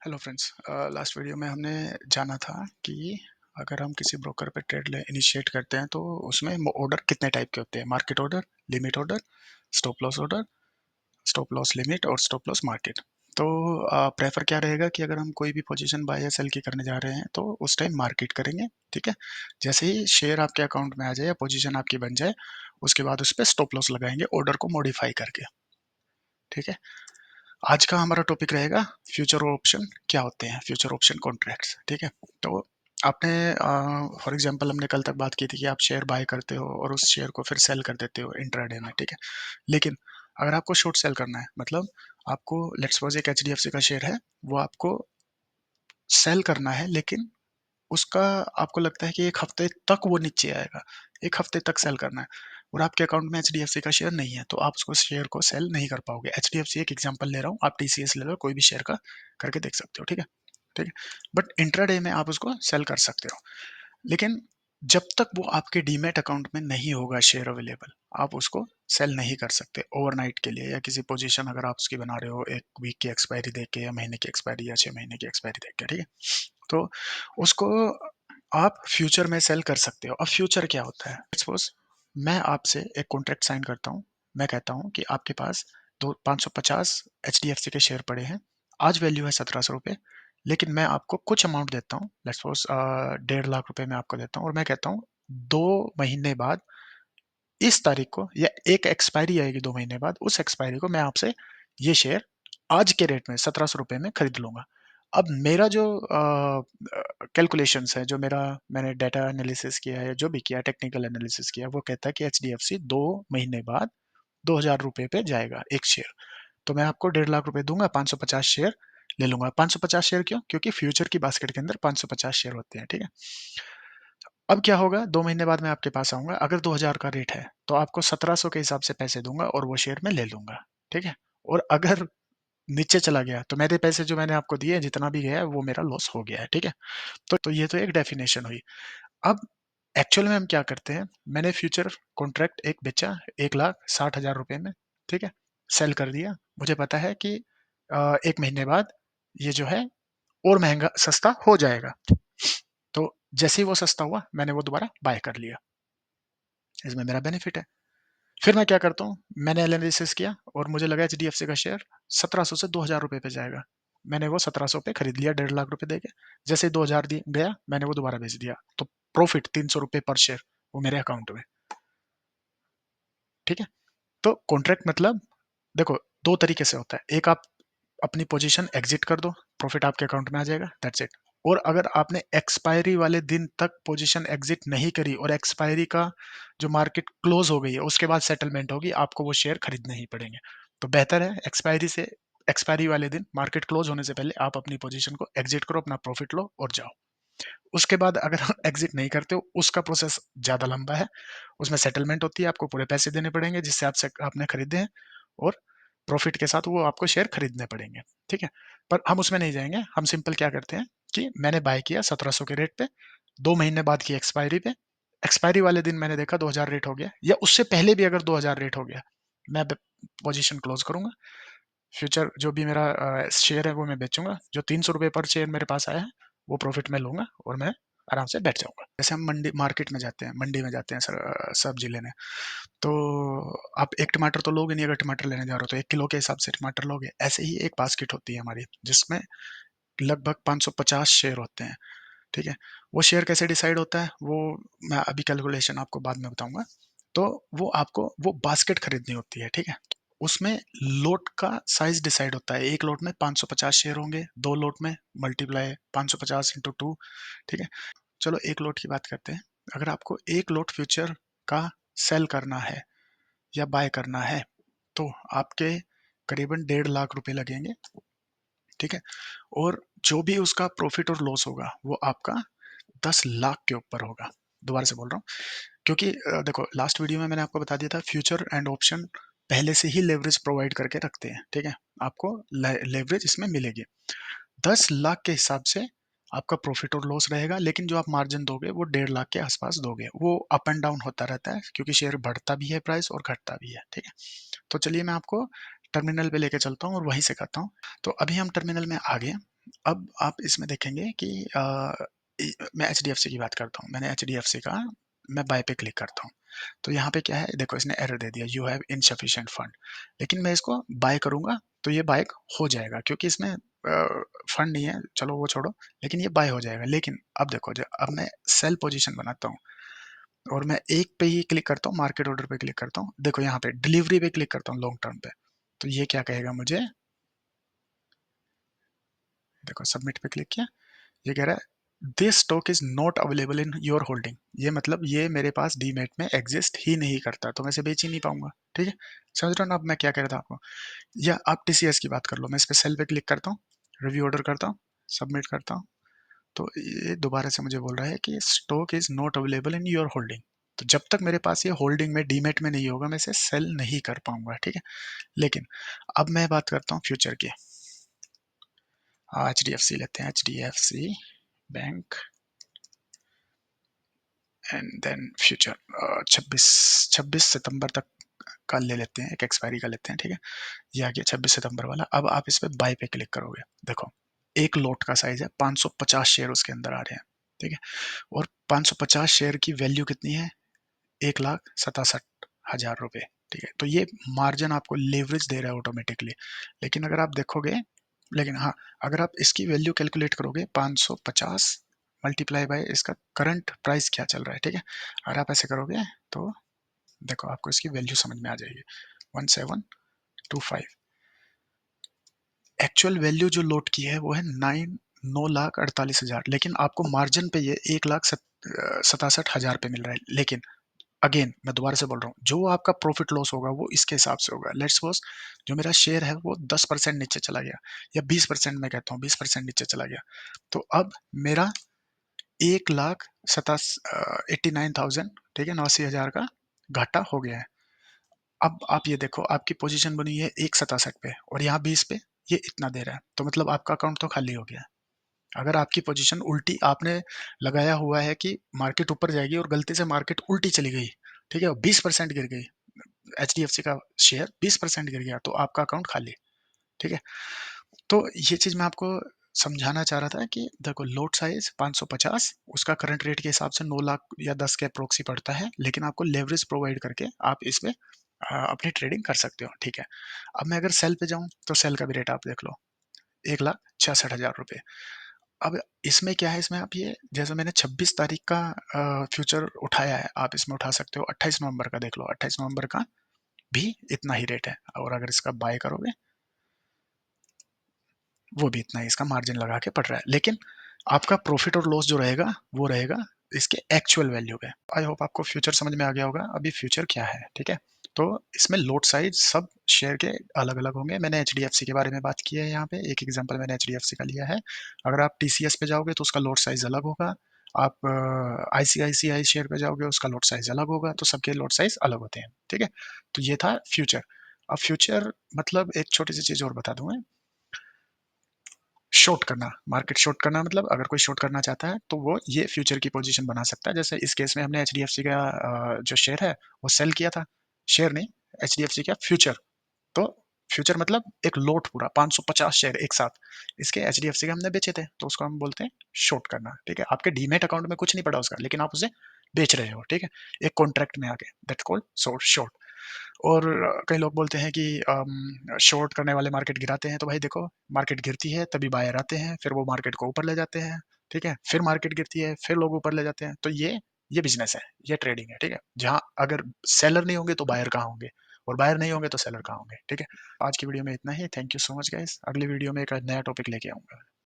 Hello friends. Last video में हमने जाना था कि अगर हम किसी ब्रोकर पे ट्रेड इनिशिएट करते हैं तो उसमें ऑर्डर कितने टाइप के होते हैं। Market order, limit order, order, stop loss limit और स्टॉप लॉस मार्केट। तो प्रेफर क्या रहेगा कि अगर हम कोई भी पोजीशन बाय या सेल की करने जा रहे हैं तो उस टाइम मार्केट करेंगे। ठीक है, जैसे ही शेयर आपके अकाउंट में आ जाए या पोजीशन आपकी बन जाए उसके बाद उस पर स्टॉप लॉस लगाएंगे ऑर्डर को मॉडिफाई करके। ठीक है, आज का हमारा टॉपिक रहेगा फ्यूचर ऑप्शन क्या होते हैं, फ्यूचर ऑप्शन कॉन्ट्रैक्ट्स। ठीक है, तो आपने फॉर एग्जांपल हमने कल तक बात की थी कि आप शेयर बाय करते हो और उस शेयर को फिर सेल कर देते हो इंट्राडे में। ठीक है, लेकिन अगर आपको शॉर्ट सेल करना है, मतलब आपको लेट्स सपोज एक एचडीएफसी का शेयर है, वो आपको सेल करना है, लेकिन उसका आपको लगता है कि एक हफ्ते तक वो नीचे आएगा, एक हफ्ते तक सेल करना है और आपके अकाउंट में एचडीएफसी का शेयर नहीं है, तो आप उसको शेयर को सेल नहीं कर पाओगे। एचडीएफसी एक एग्जांपल ले रहा हूँ, आप टीसीएस ले लो, कोई भी शेयर का करके देख सकते हो। ठीक है, ठीक है, बट इंट्राडे में आप उसको सेल कर सकते हो, लेकिन जब तक वो आपके डीमैट अकाउंट में नहीं होगा शेयर अवेलेबल, आप उसको सेल नहीं कर सकते ओवरनाइट के लिए, या किसी पोजीशन अगर आप उसकी बना रहे हो एक वीक की एक्सपायरी देख के या महीने की एक्सपायरी या 6 महीने की एक्सपायरी देख के। ठीक है, तो उसको आप फ्यूचर में सेल कर सकते हो। अब फ्यूचर क्या होता है, सपोज मैं आपसे एक कॉन्ट्रैक्ट साइन करता हूँ, मैं कहता हूँ कि आपके पास दो 550 एचडीएफसी के शेयर पड़े हैं, आज वैल्यू है 1700 रुपये, लेकिन मैं आपको कुछ अमाउंट देता हूँ, लेट्स सपोज 1.5 लाख रुपए मैं आपको देता हूँ, और मैं कहता हूँ 2 महीने बाद इस तारीख को, या एक एक्सपायरी आएगी 2 महीने बाद, उस एक्सपायरी को मैं आपसे ये शेयर आज के रेट में 1700 रुपये में खरीद लूंगा। अब मेरा जो कैलकुलेशंस है, जो मेरा मैंने डाटा एनालिसिस किया है, जो भी किया टेक्निकल एनालिसिस किया, वो कहता है कि एचडीएफसी 2 महीने बाद 2000 रुपये पे जाएगा एक शेयर। तो मैं आपको 1.5 लाख रुपए दूंगा, 550 शेयर ले लूंगा। 550 शेयर क्यों? क्योंकि फ्यूचर की बास्केट के अंदर 550 शेयर होते हैं। ठीक है, अब क्या होगा, 2 महीने बाद मैं आपके पास आऊंगा, अगर 2000 का रेट है तो आपको 1700 के हिसाब से पैसे दूंगा और वो शेयर मैं ले लूंगा। ठीक है, और अगर नीचे चला गया तो मेरे पैसे जो मैंने आपको दिए, जितना भी गया है वो मेरा लॉस हो गया है। ठीक है, तो ये तो एक डेफिनेशन हुई। अब एक्चुअल में हम क्या करते हैं, मैंने फ्यूचर कॉन्ट्रैक्ट एक बेचा 1,60,000 रुपए में। ठीक है, सेल कर दिया, मुझे पता है कि 1 महीने बाद ये जो है और महंगा सस्ता हो जाएगा, तो जैसे ही वो सस्ता हुआ मैंने वो दोबारा बाय कर लिया, इसमें मेरा बेनिफिट है। फिर मैं क्या करता हूँ, मैंने एनालिसिस किया और मुझे लगा एचडीएफसी का शेयर 1700 से 2000 रुपये पे जाएगा, मैंने वो 1700 पे खरीद लिया 1.5 लाख रुपए देके। जैसे ही 2000 गया मैंने वो दोबारा बेच दिया, तो प्रॉफिट 300 रुपये पर शेयर वो मेरे अकाउंट में। ठीक है, तो कॉन्ट्रैक्ट मतलब देखो दो तरीके से होता है, एक आप अपनी पोजीशन एग्जिट कर दो, प्रॉफिट आपके अकाउंट में आ जाएगा, दैट्स इट। और अगर आपने एक्सपायरी वाले दिन तक पोजीशन एग्जिट नहीं करी और एक्सपायरी का जो मार्केट क्लोज हो गई है उसके बाद सेटलमेंट होगी, आपको वो शेयर खरीदने ही पड़ेंगे। तो बेहतर है एक्सपायरी वाले दिन मार्केट क्लोज होने से पहले आप अपनी पोजीशन को एग्जिट करो, अपना प्रॉफिट लो और जाओ। उसके बाद अगर एग्जिट नहीं करते हो, उसका प्रोसेस ज्यादा लंबा है, उसमें सेटलमेंट होती है, आपको पूरे पैसे देने पड़ेंगे जिससे आपने खरीदे हैं, और प्रॉफिट के साथ वो आपको शेयर खरीदने पड़ेंगे। ठीक है, पर हम उसमें नहीं जाएंगे, हम सिंपल क्या करते हैं कि मैंने बाय किया 1700 के रेट पे, 2 महीने बाद की एक्सपायरी पे, एक्सपायरी वाले दिन मैंने देखा 2000 रेट हो गया, या उससे पहले भी अगर 2000 रेट हो गया, मैं पोजीशन क्लोज करूंगा। फ्यूचर जो भी मेरा शेयर है वो मैं बेचूंगा, जो 300 रुपये पर शेयर मेरे पास आया है वो प्रॉफिट में लूंगा और मैं आराम से बैठ जाऊंगा। जैसे हम मंडी मार्केट में जाते हैं, मंडी में जाते हैं सर, सब्जी लेने, तो आप एक टमाटर तो लोगे नहीं, अगर टमाटर लेने जा रहे हो तो 1 किलो के हिसाब से टमाटर लोगे। ऐसे ही एक बास्केट होती है हमारी जिसमें लगभग 550 शेयर होते हैं। ठीक है, वो शेयर कैसे डिसाइड होता है वो मैं अभी कैलकुलेशन आपको बाद में बताऊंगा। तो वो आपको वो बास्केट खरीदनी होती है। ठीक है, उसमें लोट का साइज डिसाइड होता है, एक लोट में 550 शेयर होंगे, 2 लोट में मल्टीप्लाई 550 × 2। ठीक है, चलो एक लोट की बात करते हैं। अगर आपको एक लोट फ्यूचर का सेल करना है या बाय करना है तो आपके करीबन 1.5 लाख रुपए लगेंगे। ठीक है, और जो भी उसका प्रॉफिट और लॉस होगा वो आपका 10 लाख के ऊपर होगा। दोबारा से बोल रहा हूँ, क्योंकि देखो लास्ट वीडियो में मैंने आपको बता दिया था फ्यूचर एंड ऑप्शन पहले से ही लेवरेज प्रोवाइड करके रखते हैं। ठीक है, आपको लेवरेज इसमें मिलेगी। 10 लाख के हिसाब से आपका प्रॉफिट और लॉस रहेगा, लेकिन जो आप मार्जिन दोगे वो 1.5 लाख के आसपास दोगे, वो अप एंड डाउन होता रहता है क्योंकि शेयर बढ़ता भी है प्राइस और घटता भी है। ठीक है, तो चलिए मैं आपको टर्मिनल पे लेके चलता हूँ और वहीं से करता हूँ। तो अभी हम टर्मिनल में आ गए। अब आप इसमें देखेंगे कि मैं एचडीएफसी की बात करता हूँ। मैंने एचडीएफसी का मैं बाय पे क्लिक करता हूँ। तो यहाँ पे क्या है, देखो इसने एरर दे दिया, यू हैव इनसफिशिएंट फंड। लेकिन मैं इसको बाय करूंगा तो ये बाय हो जाएगा, क्योंकि इसमें फंड नहीं है, चलो वो छोड़ो, लेकिन ये बाय हो जाएगा। लेकिन अब देखो, अब मैं सेल पोजीशन बनाता हूँ और मैं एक पे ही क्लिक करता हूँ, मार्केट ऑर्डर पे क्लिक करता हूँ, देखो यहाँ पे डिलीवरी पे क्लिक करता हूँ लॉन्ग टर्म पे, तो ये क्या कहेगा मुझे, देखो सबमिट पे क्लिक किया, ये कह रहा है this stock is not available in your holding. ये मतलब ये मेरे पास डीमेट में एग्जिस्ट ही नहीं करता, तो मैं इसे बेच ही नहीं पाऊंगा। ठीक है, समझ रहे हो ना अब मैं क्या कह रहा था आपको। या आप टीसीएस की बात कर लो, मैं इस पे सेल पे क्लिक करता हूँ, रिव्यू ऑर्डर करता हूँ, सबमिट करता हूँ, तो ये दोबारा से मुझे बोल रहा है कि stock is not available in your holding. तो जब तक मेरे पास ये होल्डिंग में डीमेट में नहीं होगा, मैं इसे सेल नहीं कर पाऊंगा। ठीक है, लेकिन अब मैं बात करता हूँ फ्यूचर की। एच डी एफ सी लेते हैं, H D F C bank, and then future 26 सितंबर तक का ले लेते हैं, एक एक्सपायरी का लेते हैं। ठीक है, ये आ गया 26 सितंबर वाला। अब आप इस पे बाय पे क्लिक करोगे, देखो एक लोट का साइज है, 550 शेयर उसके अंदर आ रहे हैं। ठीक है, और 550 शेयर की वैल्यू कितनी है, 1,67,000 रुपये। ठीक है, तो ये मार्जिन आपको लेवरेज दे रहा है ऑटोमेटिकली। लेकिन अगर आप देखोगे, लेकिन हाँ, अगर आप इसकी वैल्यू कैलकुलेट करोगे, 550 मल्टीप्लाई बाय इसका करंट प्राइस क्या चल रहा है, ठीक है, अगर आप ऐसे करोगे तो देखो आपको इसकी वैल्यू समझ में आ जाएगी, 1725। एक्चुअल वैल्यू जो लोड की है वो है 9,48,000, लेकिन आपको मार्जिन पे ये 1,67,000 पे मिल रहा है। लेकिन अगेन मैं दोबारा से बोल रहा हूँ, जो आपका प्रॉफिट लॉस होगा वो इसके हिसाब से होगा। लेट्स सपोज जो मेरा शेयर है वो 10% नीचे चला गया, या 20%, मैं कहता हूँ 20% नीचे चला गया, तो अब मेरा 1,89,000, ठीक है, 89,000 का घाटा हो गया है। अब आप ये देखो, आपकी पोजीशन बनी है 1,67 पे, और यहाँ 20 पे ये इतना दे रहा है, तो मतलब आपका अकाउंट तो खाली हो गया। अगर आपकी पोजीशन उल्टी आपने लगाया हुआ है कि मार्केट ऊपर जाएगी और गलती से मार्केट उल्टी चली गई, ठीक है, 20% गिर गई, एच डी एफ सी का शेयर 20% गिर गया, तो आपका अकाउंट खाली। ठीक है, तो ये चीज मैं आपको समझाना चाह रहा था कि देखो लोट साइज 550 उसका करंट रेट के हिसाब से 9 लाख या 10 के अप्रोक्सी पड़ता है, लेकिन आपको लेवरेज प्रोवाइड करके आप इसमें अपनी ट्रेडिंग कर सकते हो। ठीक है, अब मैं अगर सेल पे जाऊं तो सेल का भी रेट आप देख लो, 1,66,000 रुपये। अब इसमें क्या है, इसमें आप ये जैसे मैंने 26 तारीख का फ्यूचर उठाया है, आप इसमें उठा सकते हो 28 नवंबर का, देख लो 28 नवंबर का भी इतना ही रेट है, और अगर इसका बाय करोगे वो भी इतना ही इसका मार्जिन लगा के पड़ रहा है। लेकिन आपका प्रॉफिट और लॉस जो रहेगा वो रहेगा इसके एक्चुअल वैल्यू पे। आई होप आपको फ्यूचर समझ में आ गया होगा। अभी फ्यूचर क्या है, ठीक है, तो इसमें लोट साइज सब शेयर के अलग अलग होंगे। मैंने एच के बारे में बात की है, यहाँ पे एक एग्जांपल मैंने एच का लिया है। अगर आप टीसीएस पे जाओगे तो उसका लोट साइज अलग होगा, आप आईसीआईसीआई शेयर पे जाओगे उसका लोट साइज अलग होगा, तो सबके लोट साइज अलग होते हैं। ठीक है, तो ये था फ्यूचर। अब फ्यूचर मतलब एक छोटी सी चीज और बता दूं मैं, शॉर्ट करना, मार्केट शॉर्ट करना, मतलब अगर कोई शॉर्ट करना चाहता है तो वो ये फ्यूचर की पोजीशन बना सकता है। जैसे इस केस में हमने एचडीएफसी का जो शेयर है वो सेल किया था, शेयर नहीं, एचडीएफसी का फ्यूचर। तो फ्यूचर मतलब एक लोट पूरा 550 शेयर एक साथ, इसके एचडीएफसी के हमने बेचे थे, तो उसको हम बोलते हैं शॉर्ट करना। ठीक है, आपके डीमेट अकाउंट में कुछ नहीं पड़ा उसका, लेकिन आप उसे बेच रहे हो। ठीक है, एक कॉन्ट्रैक्ट में आके, दैट्स कॉल्ड शॉर्ट। और कई लोग बोलते हैं कि शॉर्ट करने वाले मार्केट गिराते हैं, तो भाई देखो मार्केट गिरती है तभी बायर आते हैं, फिर वो मार्केट को ऊपर ले जाते हैं। ठीक है, फिर मार्केट गिरती है फिर लोग ऊपर ले जाते हैं। तो ये बिजनेस है, ये ट्रेडिंग है। ठीक है, जहाँ अगर सेलर नहीं होंगे तो बायर कहाँ होंगे, और बायर नहीं होंगे तो सेलर कहाँ होंगे। ठीक है, आज की वीडियो में इतना ही। Thank you so much guys, अगली वीडियो में एक नया टॉपिक लेके आऊंगा।